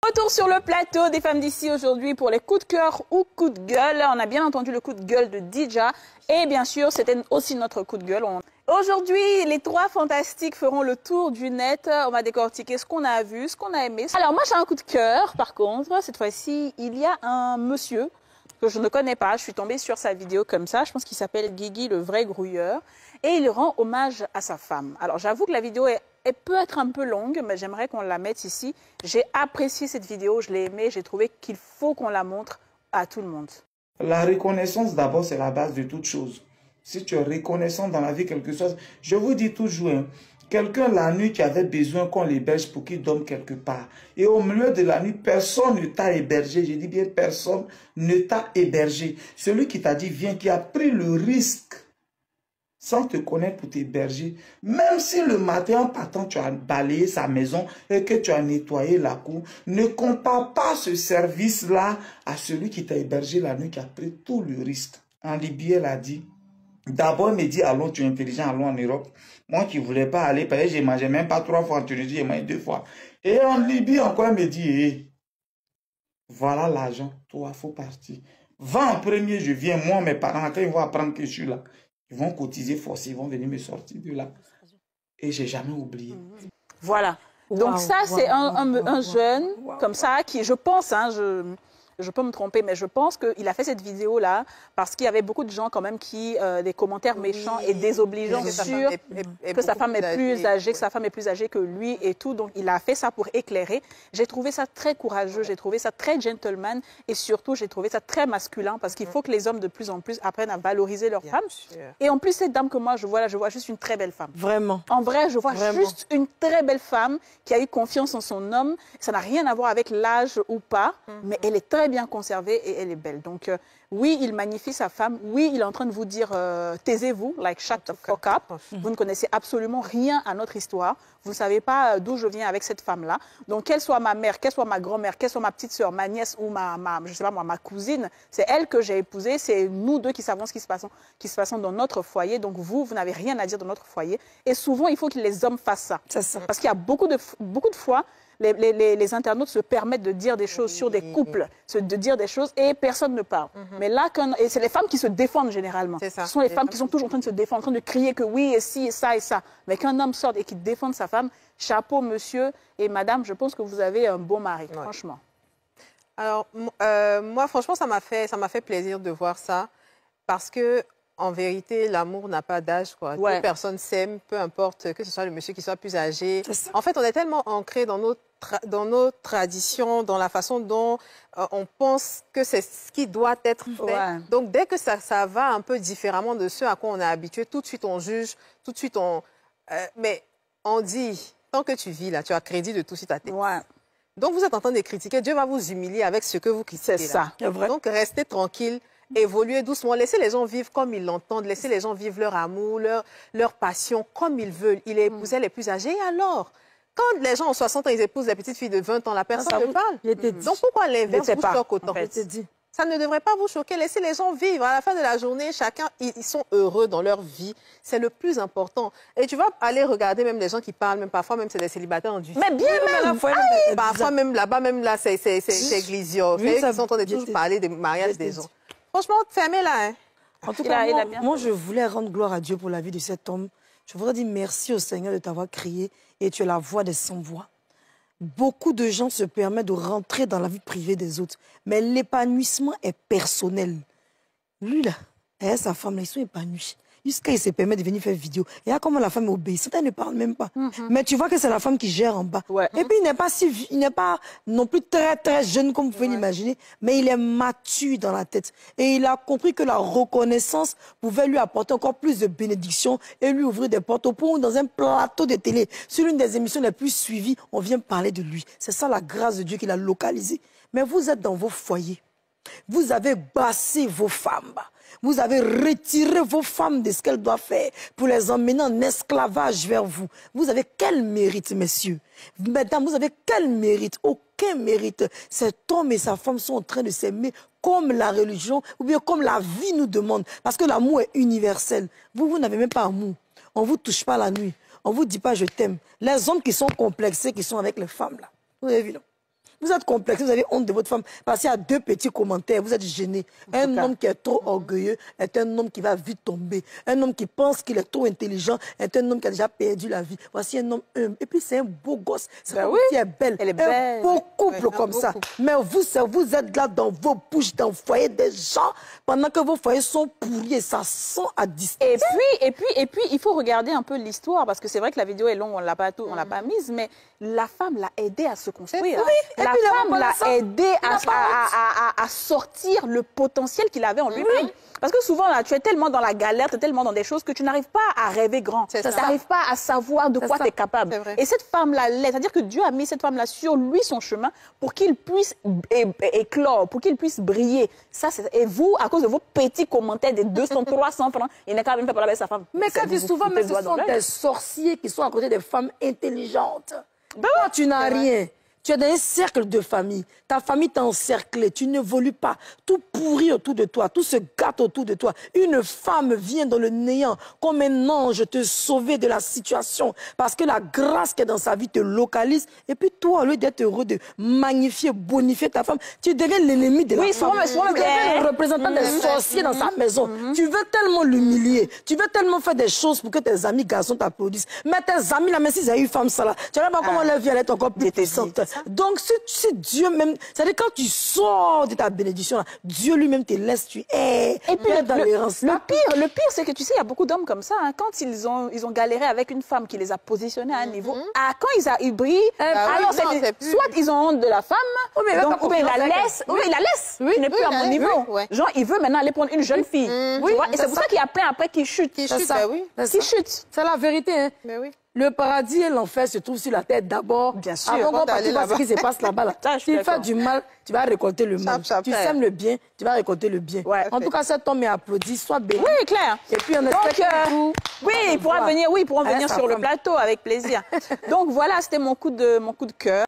Retour sur le plateau des femmes d'ici aujourd'hui pour les coups de cœur ou coups de gueule. On a bien entendu le coup de gueule de Dija et bien sûr c'était aussi notre coup de gueule. Aujourd'hui, les trois fantastiques feront le tour du net. On va décortiquer ce qu'on a vu, ce qu'on a aimé. Alors moi j'ai un coup de cœur par contre. Cette fois-ci, il y a un monsieur que je ne connais pas. Je suis tombée sur sa vidéo comme ça. Je pense qu'il s'appelle Guigui, le vrai grouilleur. Et il rend hommage à sa femme. Alors j'avoue que la vidéo elle peut être un peu longue, mais j'aimerais qu'on la mette ici. J'ai apprécié cette vidéo, je l'ai aimée. J'ai trouvé qu'il faut qu'on la montre à tout le monde. La reconnaissance d'abord, c'est la base de toute chose. Si tu es reconnaissant dans la vie quelque chose, je vous dis toujours, hein, quelqu'un la nuit qui avait besoin qu'on l'héberge pour qu'il dorme quelque part. Et au milieu de la nuit, personne ne t'a hébergé. Je dis bien personne ne t'a hébergé. Celui qui t'a dit viens, qui a pris le risque sans te connaître pour t'héberger, même si le matin en partant tu as balayé sa maison et que tu as nettoyé la cour, ne compare pas ce service-là à celui qui t'a hébergé la nuit, qui a pris tout le risque. En Libye, elle a dit, d'abord, il me dit, allons, tu es intelligent, allons en Europe. Moi qui ne voulais pas aller, parce que je ne mangeais même pas 3 fois en Tunisie, j'ai mangé 2 fois. Et en Libye, encore, elle me dit, hey, voilà l'argent, toi, il faut partir. Va en premier, je viens, moi, mes parents, quand ils vont apprendre que je suis là, ils vont cotiser forcément, ils vont venir me sortir de là. Et j'ai jamais oublié. Voilà. Donc ça, c'est un jeune comme ça qui, je pense, hein, je peux me tromper, mais je pense qu'il a fait cette vidéo-là parce qu'il y avait beaucoup de gens quand même qui, des commentaires méchants et désobligeants sur que sa femme est plus âgée, que sa femme est plus âgée que lui et tout. Donc il a fait ça pour éclairer. J'ai trouvé ça très courageux, j'ai trouvé ça très gentleman et surtout j'ai trouvé ça très masculin parce qu'il faut que les hommes de plus en plus apprennent à valoriser leurs femmes. Et en plus cette dame que moi je vois là, je vois juste une très belle femme. Vraiment. En vrai, je vois juste une très belle femme qui a eu confiance en son homme. Ça n'a rien à voir avec l'âge ou pas, mais elle est très bien conservée et elle est belle. Donc, oui, il magnifie sa femme. Oui, il est en train de vous dire taisez-vous, like shut the fuck up. Vous ne connaissez absolument rien à notre histoire. Vous ne savez pas d'où je viens avec cette femme-là. Donc, qu'elle soit ma mère, qu'elle soit ma grand-mère, qu'elle soit ma petite sœur, ma nièce ou je sais pas moi, ma cousine, c'est elle que j'ai épousée. C'est nous deux qui savons ce qui se passe dans notre foyer. Donc, vous n'avez rien à dire dans notre foyer. Et souvent, il faut que les hommes fassent ça. Parce qu'il y a beaucoup de fois, les internautes se permettent de dire des choses sur des couples, de dire des choses et personne ne parle. Mais là, et c'est les femmes qui se défendent généralement. Ce sont les femmes qui sont toujours en train de se défendre, en train de crier que oui, et si, et ça, et ça. Mais qu'un homme sorte et qu'il défende sa femme, chapeau monsieur et madame, je pense que vous avez un beau mari, franchement. Alors, moi, franchement, ça m'a fait plaisir de voir ça parce que en vérité, l'amour n'a pas d'âge, quoi. Toute personne s'aime, peu importe que ce soit le monsieur qui soit plus âgé. En fait, on est tellement ancré dans nos traditions, dans la façon dont on pense que c'est ce qui doit être fait. Donc, dès que ça va un peu différemment de ce à quoi on est habitué, tout de suite on juge, tout de suite on... mais on dit, tant que tu vis là, tu as crédit de tout suite à tes. Donc, vous êtes en train de critiquer, Dieu va vous humilier avec ce que vous critiquez. C'est ça. Donc, restez tranquille. Évoluer doucement, laissez les gens vivre comme ils l'entendent, laissez les gens vivre leur amour, leur passion comme ils veulent. Il épousait les plus âgés, et alors quand les gens ont 60 ans, ils épousent les petites filles de 20 ans, la personne ne parle. Donc pourquoi l'inverse vous choque autant? Ça ne devrait pas vous choquer, laissez les gens vivre. À la fin de la journée, chacun, ils sont heureux dans leur vie. C'est le plus important. Et tu vas aller regarder même les gens qui parlent, même parfois même c'est des célibataires en Mais bien même parfois même là-bas, même là, c'est Ecclesio. Ils sont en train de toujours parler des mariages des gens. Franchement, fermez-la. Hein. En tout cas, moi, je voulais rendre gloire à Dieu pour la vie de cet homme. Je voudrais dire merci au Seigneur de t'avoir créé et tu es la voix des sans-voix. Beaucoup de gens se permettent de rentrer dans la vie privée des autres, mais l'épanouissement est personnel. Lui, là, et sa femme, là, ils sont épanouis. Jusqu'à il se permet de venir faire vidéo. Et là, comment la femme est obéissante, elle ne parle même pas. Mais tu vois que c'est la femme qui gère en bas. Et puis, il n'est pas non plus très, très jeune, comme vous pouvez l'imaginer, mais il est mature dans la tête. Et il a compris que la reconnaissance pouvait lui apporter encore plus de bénédictions et lui ouvrir des portes. Au point où, dans un plateau de télé, sur l'une des émissions les plus suivies, on vient parler de lui. C'est ça la grâce de Dieu qu'il a localisé. Mais vous êtes dans vos foyers. Vous avez bassé vos femmes. Vous avez retiré vos femmes de ce qu'elles doivent faire pour les emmener en esclavage vers vous. Vous avez quel mérite, messieurs? Mesdames, vous avez quel mérite? Aucun mérite. Cet homme et sa femme sont en train de s'aimer comme la religion ou bien comme la vie nous demande. Parce que l'amour est universel. Vous n'avez même pas amour. On ne vous touche pas la nuit. On ne vous dit pas je t'aime. Les hommes qui sont complexés, qui sont avec les femmes, là. Vous avez vu, non? Vous êtes complexé, vous avez honte de votre femme. Parce qu'il y a 2 petits commentaires, vous êtes gêné. Un homme qui est trop orgueilleux est un homme qui va vite tomber. Un homme qui pense qu'il est trop intelligent est un homme qui a déjà perdu la vie. Voici un homme humble. Et puis c'est un beau gosse. C'est qui est belle. Elle est belle. Un beau couple comme ça. Mais vous êtes là dans vos bouches, dans le foyer des gens, pendant que vos foyers sont pourris et ça sent à distance. Et puis, il faut regarder un peu l'histoire, parce que c'est vrai que la vidéo est longue, on l'a pas mise, mais la femme l'a aidé à se construire. La femme l'a aidé à sortir le potentiel qu'il avait en lui-même. Parce que souvent, là, tu es tellement dans la galère, tu es tellement dans des choses que tu n'arrives pas à rêver grand. Tu n'arrives pas à savoir de quoi tu es capable. Et cette femme-là l'aide. C'est-à-dire que Dieu a mis cette femme-là sur lui, son chemin, pour qu'il puisse éclore, pour qu'il puisse briller. Et vous, à cause de vos petits commentaires des 200, 300 francs, il n'est quand même pas parlé avec sa femme. Mais quand dis souvent, mais ce sont des sorciers qui sont à côté des femmes intelligentes. Toi, tu n'as rien. Tu es dans un cercle de famille. Ta famille t'a encerclé. Tu n'évolues pas. Tout pourrit autour de toi. Tout se gâte autour de toi. Une femme vient dans le néant comme un ange te sauver de la situation. Parce que la grâce qui est dans sa vie te localise. Et puis toi, au lieu d'être heureux de magnifier, bonifier ta femme, tu deviens l'ennemi de la femme. Tu deviens le représentant des sorciers dans sa maison. Tu veux tellement l'humilier. Tu veux tellement faire des choses pour que tes amis garçons t'applaudissent. Mais tes amis, là, même s'ils ont eu femme, ça là, tu ne sais pas comment leur vie allait être encore plus puissante. Donc, si Dieu même... C'est-à-dire, quand tu sors de ta bénédiction, là, Dieu lui-même te laisse, tu es... Et puis, le pire, c'est que tu sais, il y a beaucoup d'hommes comme ça. Hein, quand ils ont galéré avec une femme qui les a positionnés à un niveau, quand ils brillent, alors soit ils ont honte de la femme, ou bien il la laisse. Oui, il la laisse. Tu n'es plus à mon niveau. Genre, il veut maintenant aller prendre une jeune fille. Tu vois, et c'est pour ça qu'il y a plein après qui chute. Qui chute. C'est la vérité. Hein. Mais oui. Le paradis et l'enfer se trouvent sur la tête d'abord. Bien sûr. Avant qu'on parle de ce qui se passe là-bas. Là. Tu fais du mal, tu vas récolter le mal. Tu sèmes le bien, tu vas récolter le bien. Ouais, en tout cas, cet homme est applaudi, soit béni. Oui, clair. Et puis on espère oui, ils pourront venir sur le plateau avec plaisir. Donc voilà, c'était mon coup de cœur.